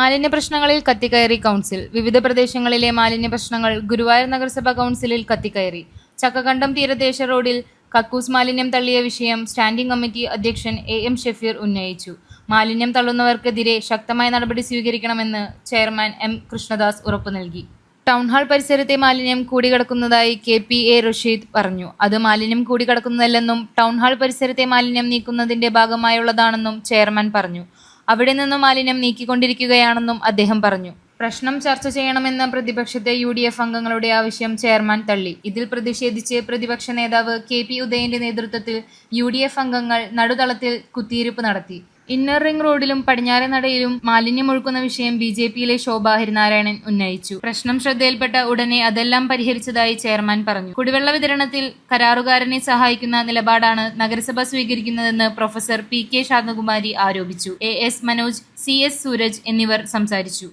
മാലിന്യ പ്രശ്നങ്ങളിൽ കത്തിക്കയറി കൗൺസിൽ. വിവിധ പ്രദേശങ്ങളിലെ മാലിന്യ പ്രശ്നങ്ങൾ ഗുരുവായൂർ നഗരസഭാ കൗൺസിലിൽ കത്തിക്കയറി. ചക്കകണ്ടം തീരദേശ റോഡിൽ കക്കൂസ് മാലിന്യം തള്ളിയ വിഷയം സ്റ്റാൻഡിംഗ് കമ്മിറ്റി അധ്യക്ഷൻ എം ഷഫീർ ഉന്നയിച്ചു. മാലിന്യം തള്ളുന്നവർക്കെതിരെ ശക്തമായ നടപടി സ്വീകരിക്കണമെന്ന് ചെയർമാൻ എം കൃഷ്ണദാസ് ഉറപ്പു നൽകി. ടൗൺഹാൾ പരിസരത്തെ മാലിന്യം കൂടിക്കിടക്കുന്നതായി KPA റഷീദ് പറഞ്ഞു. അത് മാലിന്യം കൂടിക്കിടക്കുന്നതല്ലെന്നും ടൗൺഹാൾ പരിസരത്തെ മാലിന്യം നീക്കുന്നതിന്റെ ഭാഗമായുള്ളതാണെന്നും ചെയർമാൻ പറഞ്ഞു. അവിടെ നിന്നും മാലിന്യം നീക്കിക്കൊണ്ടിരിക്കുകയാണെന്നും അദ്ദേഹം പറഞ്ഞു. പ്രശ്നം ചർച്ച ചെയ്യണമെന്ന പ്രതിപക്ഷത്തെ UDF അംഗങ്ങളുടെ ആവശ്യം ചെയർമാൻ തള്ളി. ഇതിൽ പ്രതിഷേധിച്ച് പ്രതിപക്ഷ നേതാവ് KP ഉദയന്റെ നേതൃത്വത്തിൽ UDF അംഗങ്ങൾ നടുതളത്തിൽ കുത്തിയിരിപ്പ് നടത്തി. ഇന്നർ റിംഗ് റോഡിലും പടിഞ്ഞാറെ നടയിലും മാലിന്യമൊഴുക്കുന്ന വിഷയം BJPയിലെ ശോഭ ഹരിനാരായണൻ ഉന്നയിച്ചു. പ്രശ്നം ശ്രദ്ധയിൽപ്പെട്ട ഉടനെ അതെല്ലാം പരിഹരിച്ചതായി ചെയർമാൻ പറഞ്ഞു. കുടിവെള്ള വിതരണത്തിൽ കരാറുകാരനെ സഹായിക്കുന്ന നിലപാടാണ് നഗരസഭ സ്വീകരിക്കുന്നതെന്ന് പ്രൊഫസർ PK ശാന്തകുമാരി ആരോപിച്ചു. AS മനോജ്, CS സൂരജ് എന്നിവർ സംസാരിച്ചു.